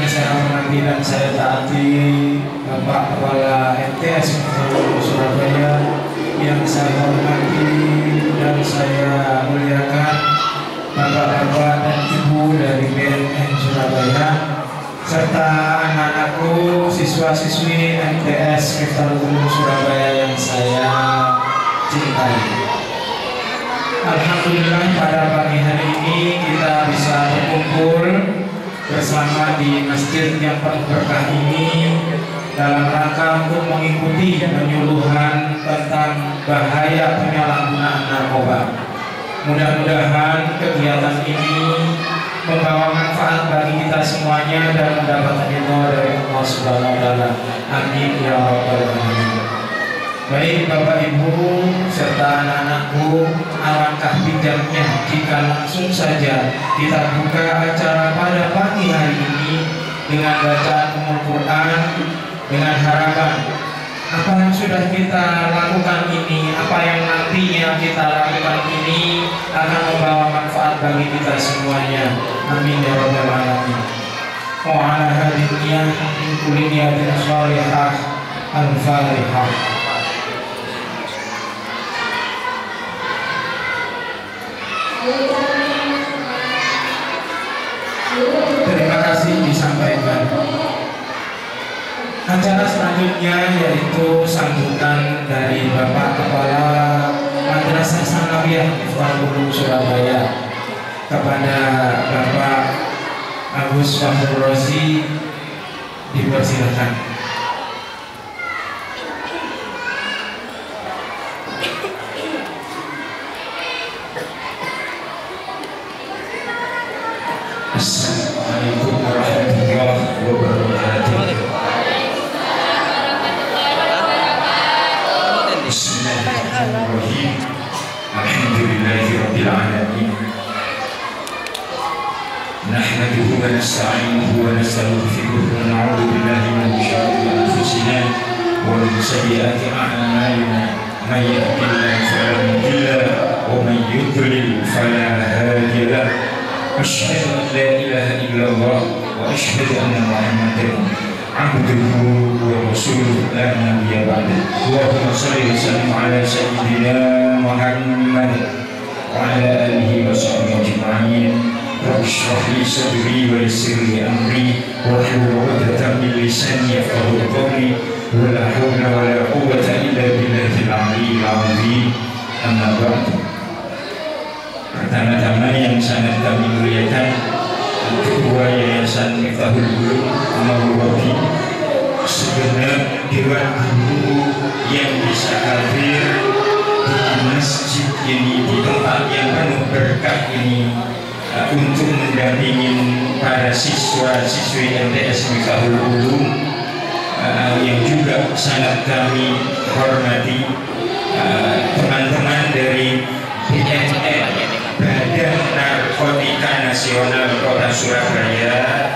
yang saya hormati dan saya taati Bapak Kepala MTS Surabaya, yang saya hormati dan saya muliakan Bapak-bapak dan Ibu dari BNN Surabaya, serta anak-anakku, siswa-siswi MTS Miftahul Ulum Surabaya yang saya cintai. Alhamdulillah pada pagi hari ini kita bisa berkumpul bersama di masjid yang penuh berkah ini dalam rangka untuk mengikuti penyuluhan tentang bahaya penyalahgunaan narkoba. Mudah-mudahan kegiatan ini membawa manfaat bagi kita semuanya dan mendapat ridho dari Allah Subhanahu wa taala. Amin ya rabbal alamin. Baik Bapak Ibu serta anak-anakku, alangkah bijaknya jika langsung saja kita buka acara pada pagi hari ini dengan bacaan Al-Quran, dengan harapan apa yang sudah kita lakukan ini, apa yang nantinya kita lakukan ini akan membawa manfaat bagi kita semuanya. Amin ya rabbal alamin. Wa ala hadhihi min kulli niyatin shalihah. Al-Fatihah. Terima kasih disampaikan. Acara selanjutnya yaitu sambutan dari Bapak Kepala Madrasah Sanawiyah Miftahul Ulum Surabaya kepada Bapak Agus Fahdur Rozi, dipersilakan. Assalamualaikum warahmatullahi wabarakatuh. Bismillahirrahmanirrahim. Alhamdulillahirabbil alamin. Nahmaduhu wa nasta'inuhu wa nastaghfiruh wa na'udzu billahi min shururi anfusina wa min sayyiati a'malina. May yahdihillahu fala mudilla lahu wa may yudlil fala hadiya lahu. أشهد أن لا إله إلا الله وأشهد أن محمدا عبده ورسوله لا نبي بعده. اللهم صل وسلم على سيدنا محمد وعلى آله وصحبه أجمعين. رب اشرح لي صدري ويسر لي أمري واحلل عقدة من لساني يفقهوا قولي ولا حول ولا قوة إلا بالله العلي العظيم. أما بعد. Pertama-tama yang sangat kami muliakan Ketua Yayasan Miftahul Ulum Maulawati, segenap dewan guru yang bisa hadir di masjid ini, di tempat yang penuh berkah ini, untuk mendampingi para siswa-siswi MTS Miftahul Ulum, yang juga sangat kami hormati teman-teman dari BNN, Badan Narkotika Nasional Kota Surabaya,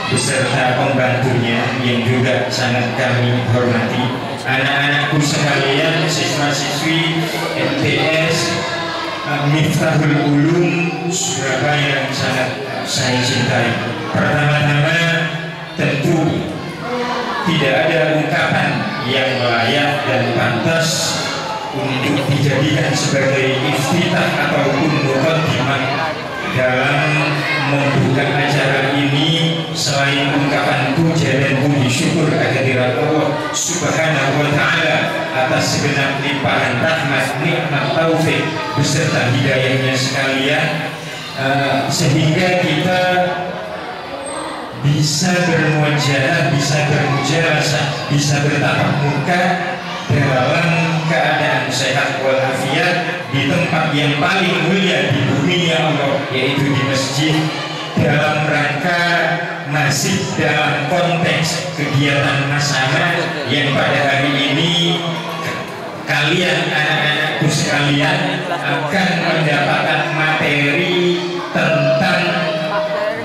beserta pembantunya yang juga sangat kami hormati, anak-anakku sekalian, siswa-siswi MTS Miftahul Ulum Surabaya yang sangat saya cintai. Pertama-tama tentu tidak ada ungkapan yang layak dan pantas untuk dijadikan sebagai iftitah ataupun muqaddimah dalam membuka acara ini selain ungkapan puja dan puji syukur kehadirat Allah Subhanahu wa ta'ala atas segenap limpahan rahmat, nikmat, taufik beserta hidayahnya sekalian, sehingga kita bisa bermujalah, bisa bermujalasah, bisa bertatap muka dalam keadaan sehat walafiat di tempat yang paling mulia di bumi ya Allah, yaitu di masjid, dalam rangka masih dalam konteks kegiatan masyarakat yang pada hari ini kalian anak-anakku sekalian akan mendapatkan materi tentang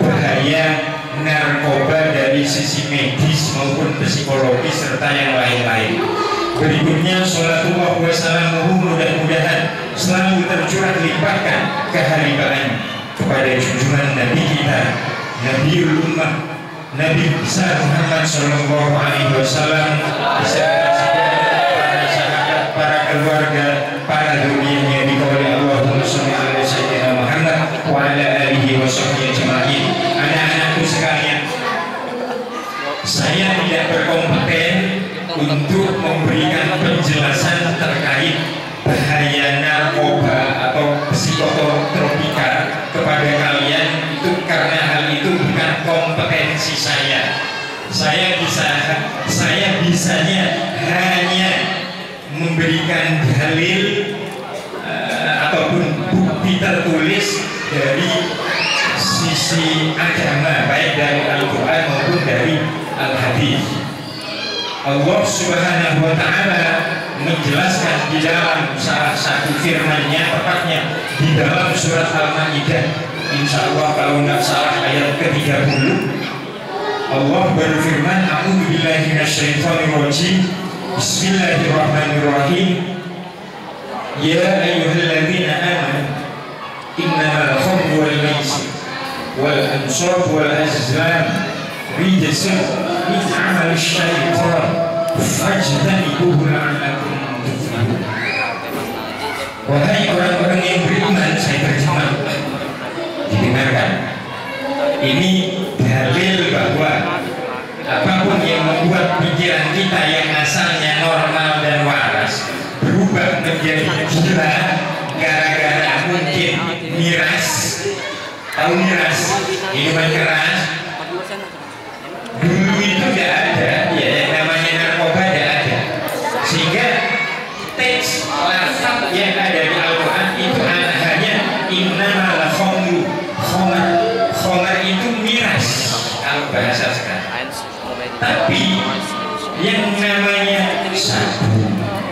bahaya narkoba dari sisi medis maupun psikologi serta yang lain-lain. Berikutnya sholatullah wa salamuhu mudah-mudahan selalu tercurah limpahkan keharibaan kepada junjungan Nabi kita, Nabiul Ummah Nabi besar Muhammad Sallallahu Alaihi Wasallam beserta para sahabat, para keluarga, para zuriyahnya dikawali Allahumma sholli ala sayyidina Muhammad wa ala alihi wa sahbihi ajma'in. Anak-anakku sekalian, saya tidak berkompeten untuk memberikan penjelasan terkait bahaya narkoba atau psikotropika kepada kalian, itu karena hal itu bukan kompetensi saya. Saya bisanya hanya memberikan dalil ataupun bukti tertulis dari sisi agama, baik dari Al-Quran maupun dari Al-Hadis. Allah Subhanahu wa Ta'ala menjelaskan di dalam salah satu firman-Nya, tepatnya di dalam surat Al-Maidah, insya Allah kalau nggak salah ayat ke-30, Allah berfirman, A'udzubillahi minasyaitonirrajim, Bismillahirrahmanirrahim, Ya ayyuhalladzina amanu innamal khamru wal maisir wal ansab wal azlam rijsun min amali syaitan fajtanibuhu la'allakum tuflihun. Wahai orang-orang yang beriman, saya terjemah, didengarkan. Ini dalil bahwa apapun yang membuat pikiran kita yang asalnya normal dan waras berubah menjadi gila gara-gara mungkin miras. Tahu miras? Minuman keras. Dulu itu tidak ada, ya, yang namanya narkoba tidak ada, sehingga teks lafaz yang ada di Al-Quran itu hanya innamal khamru, khamar itu miras kalau bahasa sekarang. Tapi yang namanya sabu,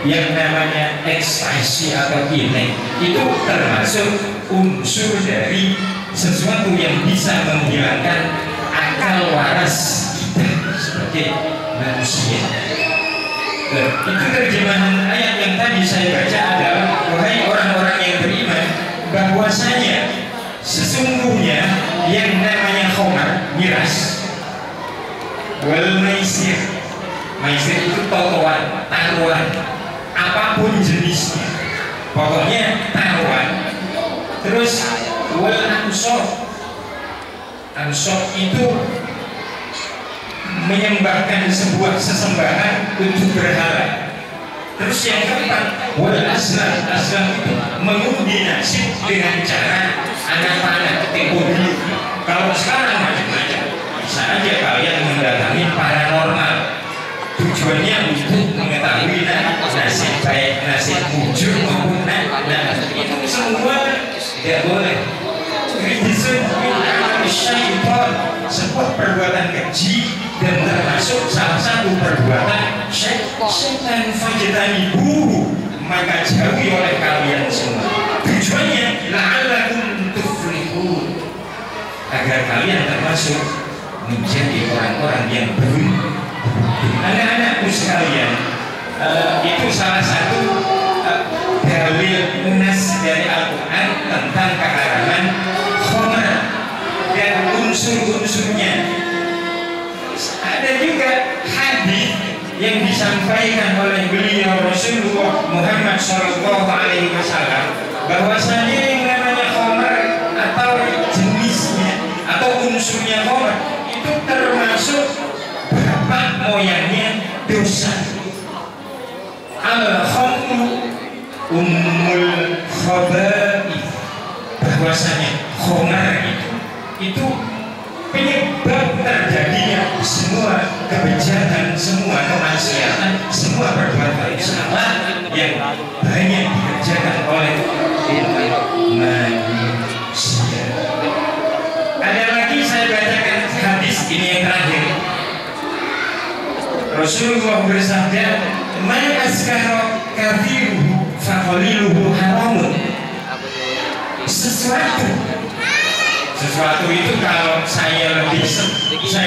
yang namanya ekstasi atau inek itu termasuk unsur dari sesuatu yang bisa menghilangkan akal waras sebagai manusia. Itu terjemahan ayat yang tadi saya baca adalah, wahai orang-orang yang beriman, bahwasanya sesungguhnya yang namanya khamar, miras, wal maisir, maisir itu totoan, taruhan, apapun jenisnya, pokoknya taruhan. Terus wal ansab, ansab itu menyembahkan sebuah sesembahan untuk berhala. Terus yang keempat, wal azlam, azlam itu mengundi nasib dengan cara anak panah, tempo dulu. Kalau sekarang macam-macam, bisa aja kalian mendatangi paranormal, tujuannya untuk mengetahui nasib baik, nasib mujur maupun itu semua tidak boleh. Syaitan, sebuah perbuatan keji dan termasuk salah satu perbuatan syaitan. Fajtanibuhu, maka jauhi oleh kalian semua. Tujuannya la'allakum tuflihun, agar kalian termasuk menjadi orang-orang yang beruntung. Anak-anakku sekalian, itu salah satu dalil nas dari Al-Quran tentang keharaman khamar dan unsur-unsurnya. Ada juga hadis yang disampaikan oleh beliau Rasulullah Muhammad Sallallahu Alaihi Wasallam, bahwasanya yang namanya khamar atau jenisnya atau unsurnya khamar itu termasuk bapak moyangnya dosa. Al-khamru ummul khaba'ith, bahwasanya khamar itu penyebab terjadinya semua kebejatan, semua kemaksiatan, semua perbuatan salah yang banyak dikerjakan oleh manusia. Ada lagi saya bacakan hadis ini yang terakhir. Rasulullah bersabda, "Man askara kathiruhu faqaliluhu haramun." Sesuatu itu kalau saya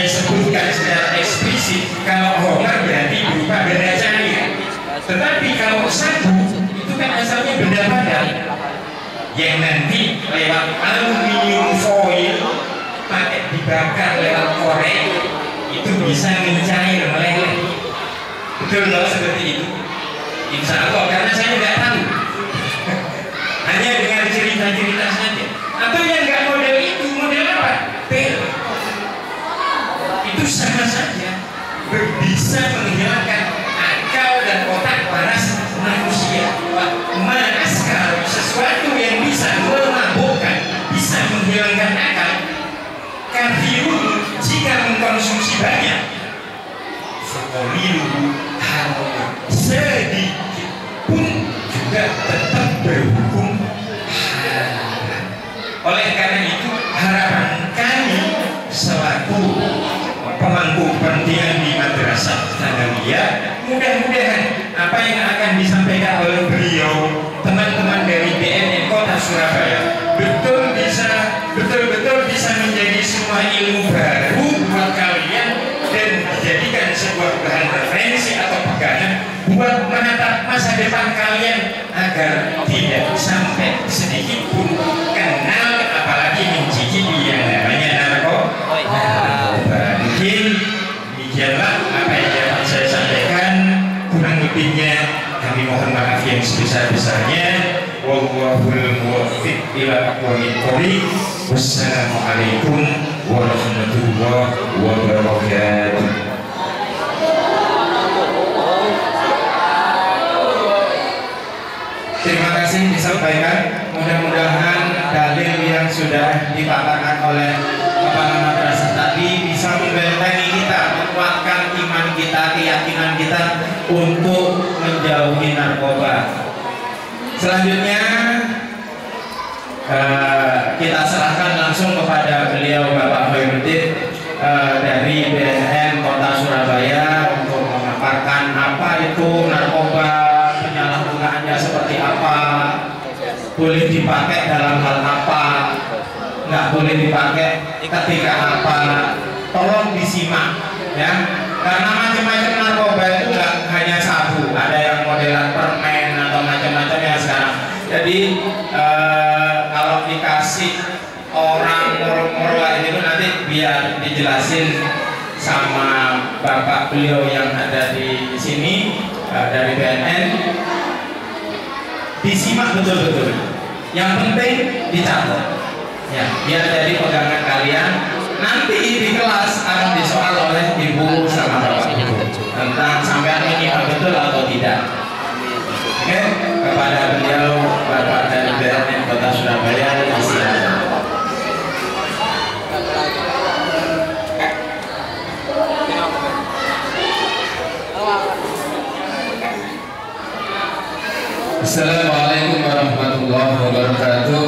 sebutkan secara eksplisit, kalau khamar berarti berupa benda cair. Tetapi kalau sabu itu kan asalnya benda padat yang nanti lewat aluminium foil pakai dibakar lewat korek itu bisa mencair meleleh. Betul loh seperti itu. Insya Allah, karena saya nggak tahu. Hanya dengan cerita-cerita saja. Atau yang nggak model itu, model apa? Pil. Itu sama saja bisa menghilangkan akal dan otak waras manusia. Maskal, sesuatu yang bisa memabukkan, bisa menghilangkan akal. Kafirun jika mengkonsumsi banyak, fakolilu haram, sedikit pun juga tetap berhukum haram. Oleh karena itu harapan kami selaku pemangku kepentingan di Madrasah Tsanawiyah, mudah-mudahan apa yang akan disampaikan oleh beliau, teman-teman dari BNN Kota Surabaya, betul-betul bisa menjadi semua ilmu baru buat kalian dan dijadikan sebuah bahan referensi atau pegangan buat menatap masa depan kalian agar tidak sampai sedikit pun kenal apalagi mencicipi yang namanya narkoba. Mungkin demikianlah apa yang dapat saya sampaikan, kurang lebihnya kami mohon maaf yang sebesar-besarnya. Wallahul muwaffiq ila aqwamit thoriq. Wassalamualaikum warahmatullahi wabarakatuh. Terima kasih disampaikan. Mudah-mudahan dalil yang sudah dipaparkan oleh kepala madrasah tadi bisa membentengi kita, menguatkan iman kita, keyakinan kita untuk menjauhi narkoba. Selanjutnya kita serahkan langsung kepada beliau Bapak Khairuddin dari BNN Kota Surabaya untuk memaparkan apa itu narkoba, penyalahgunaannya seperti apa, boleh dipakai dalam hal apa, nggak boleh dipakai ketika apa. Tolong disimak ya, karena macam-macam narkoba itu nggak hanya sabu, ada yang modelan permen atau macam-macamnya sekarang. Jadi kalau dikasih orang moro-moro ini tuh nanti biar dijelasin sama bapak beliau yang ada di sini dari BNN, disimak betul-betul. Yang penting dicatat ya, biar jadi pegangan kalian. Nanti di kelas akan disoal oleh ibu sama bapak ibu tentang sampean ini betul atau tidak. Oke, kepada beliau Bapak dari BNN Kota Surabaya, silakan. Assalamualaikum warahmatullahi wabarakatuh.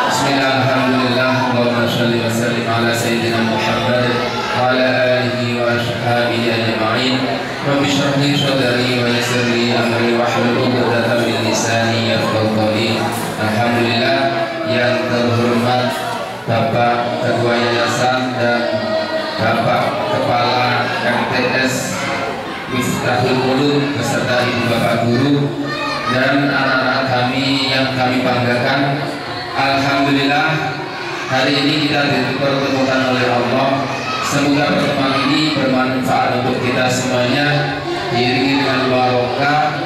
Bismillahirrahmanirrahim. Allahumma shalli wa sallim ala sayyidina Muhammad wa ala alihi wa ashabihi ajma'in. Rabbi shrah li sadri wa yassir li amri wahlul 'uqdatam min lisani yafqahu qawli. Alhamdulillah, yang terhormat Bapak Ketua Yayasan dan Bapak Kepala MTS Miftahul Ulum beserta ibu bapak guru dan anak-anak kami yang kami banggakan. Alhamdulillah, hari ini kita dipertemukan oleh Allah. Semoga pertemuan ini bermanfaat untuk kita semuanya, diiringi dengan barokah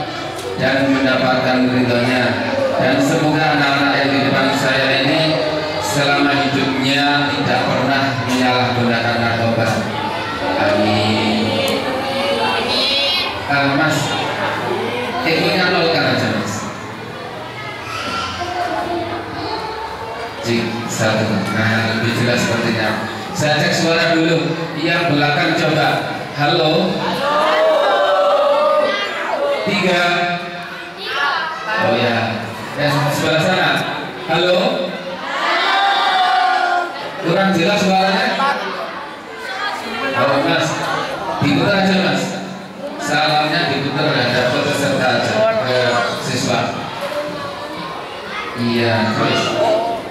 dan mendapatkan ridhonya. Dan semoga anak-anak yang di depan saya ini selama hidupnya tidak pernah menyalahgunakan narkoba. Amin. Mas, tekniknya nolkan aja mas. Satu, nah lebih jelas sepertinya. Saya cek suara dulu. Yang belakang coba. Halo. Tiga. Oh ya. Sebelah sana. Halo. Kurang jelas suaranya. Oh mas, diputar aja mas. Salamnya diputar ada peserta aja ke siswa. Iya,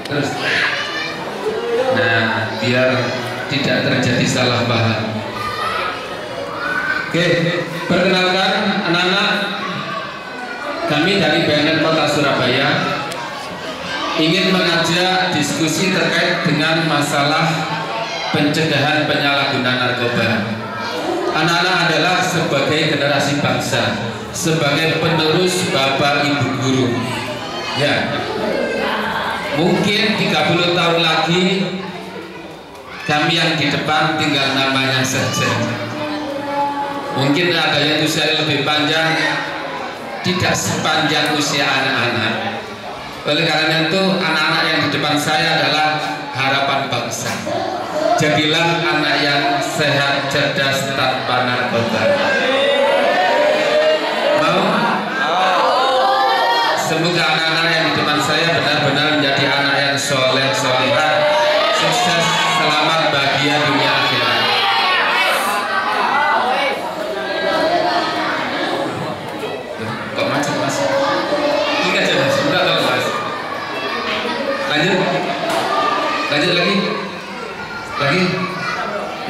terus. Nah, biar tidak terjadi salah paham. Oke, perkenalkan anak-anak, kami dari BNN Kota Surabaya ingin mengajak diskusi terkait dengan masalah pencegahan penyalahgunaan narkoba. Anak-anak adalah sebagai generasi bangsa, sebagai penerus bapak ibu guru. Ya, mungkin 30 tahun lagi kami yang di depan tinggal namanya saja. Mungkin ada yang usia lebih panjang, tidak sepanjang usia anak-anak. Oleh karena itu, anak-anak yang di depan saya adalah harapan bangsa. Jadilah anak yang sehat, cerdas, tanpa narkoba. Mau? Semoga anak-anak yang di depan saya benar-benar menjadi anak yang soleh, solehah, sukses, selamat, bahagia dunia akhirat. Kok macet mas? Ini aja mas, udah tolong mas. Lanjut, lanjut lagi.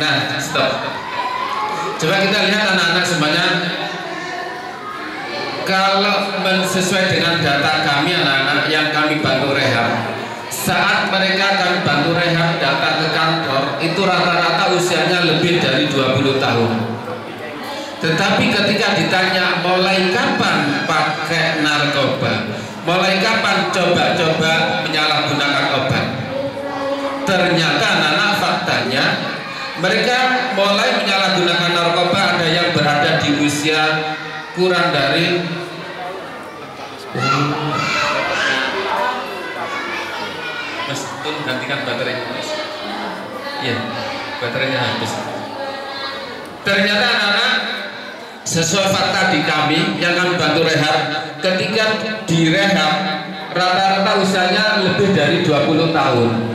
Nah, stop. Coba kita lihat anak-anak semuanya. Kalau sesuai dengan data kami anak-anak yang kami bantu rehab, saat mereka kami bantu rehab datang ke kantor, itu rata-rata usianya lebih dari 20 tahun. Tetapi ketika ditanya mulai kapan pakai narkoba, mulai kapan coba-coba menyalahgunakan obat, ternyata anak-anak faktanya mereka mulai menyalahgunakan narkoba ada yang berada di usia kurang dari Mas, tolong gantikan baterainya mas. Iya, baterainya habis. Ternyata anak-anak sesuai fakta di kami yang kami bantu rehab, ketika direhab rata-rata usianya lebih dari 20 tahun.